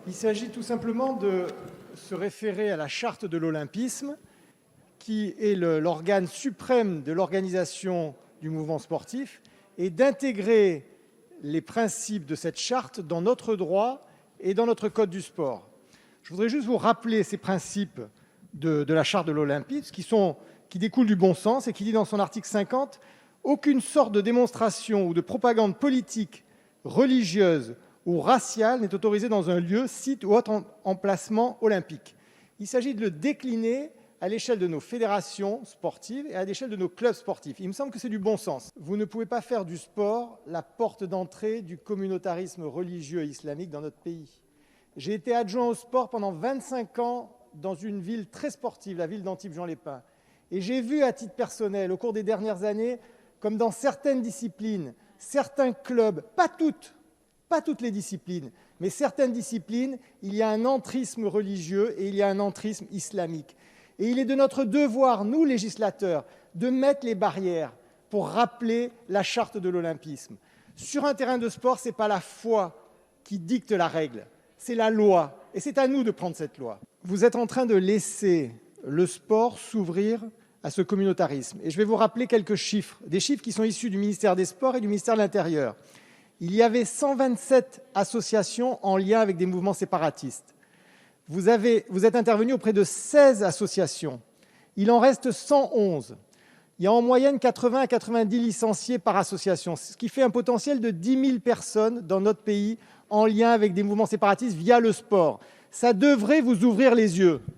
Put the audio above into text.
Il s'agit tout simplement de se référer à la charte de l'olympisme, qui est l'organe suprême de l'organisation du mouvement sportif, et d'intégrer les principes de cette charte dans notre droit et dans notre code du sport. Je voudrais juste vous rappeler ces principes de la charte de l'olympisme qui découlent du bon sens et qui dit dans son article 50 « Aucune sorte de démonstration ou de propagande politique, religieuse ou raciale n'est autorisée dans un lieu, site ou autre emplacement olympique. » Il s'agit de le décliner à l'échelle de nos fédérations sportives et à l'échelle de nos clubs sportifs. Il me semble que c'est du bon sens. Vous ne pouvez pas faire du sport la porte d'entrée du communautarisme religieux et islamique dans notre pays. J'ai été adjoint au sport pendant 25 ans dans une ville très sportive, la ville d'Antibes-Juan-les-Pins. Et j'ai vu à titre personnel, au cours des dernières années, comme dans certaines disciplines, certains clubs, pas toutes les disciplines, mais certaines disciplines, il y a un entrisme religieux et il y a un entrisme islamique. Et il est de notre devoir, nous législateurs, de mettre les barrières pour rappeler la charte de l'olympisme. Sur un terrain de sport, ce n'est pas la foi qui dicte la règle, c'est la loi. Et c'est à nous de prendre cette loi. Vous êtes en train de laisser le sport s'ouvrir à ce communautarisme. Et je vais vous rappeler quelques chiffres, des chiffres qui sont issus du ministère des Sports et du ministère de l'Intérieur. Il y avait 127 associations en lien avec des mouvements séparatistes. Vous êtes intervenu auprès de 16 associations. Il en reste 111. Il y a en moyenne 80 à 90 licenciés par association, ce qui fait un potentiel de 10 000 personnes dans notre pays en lien avec des mouvements séparatistes via le sport. Ça devrait vous ouvrir les yeux.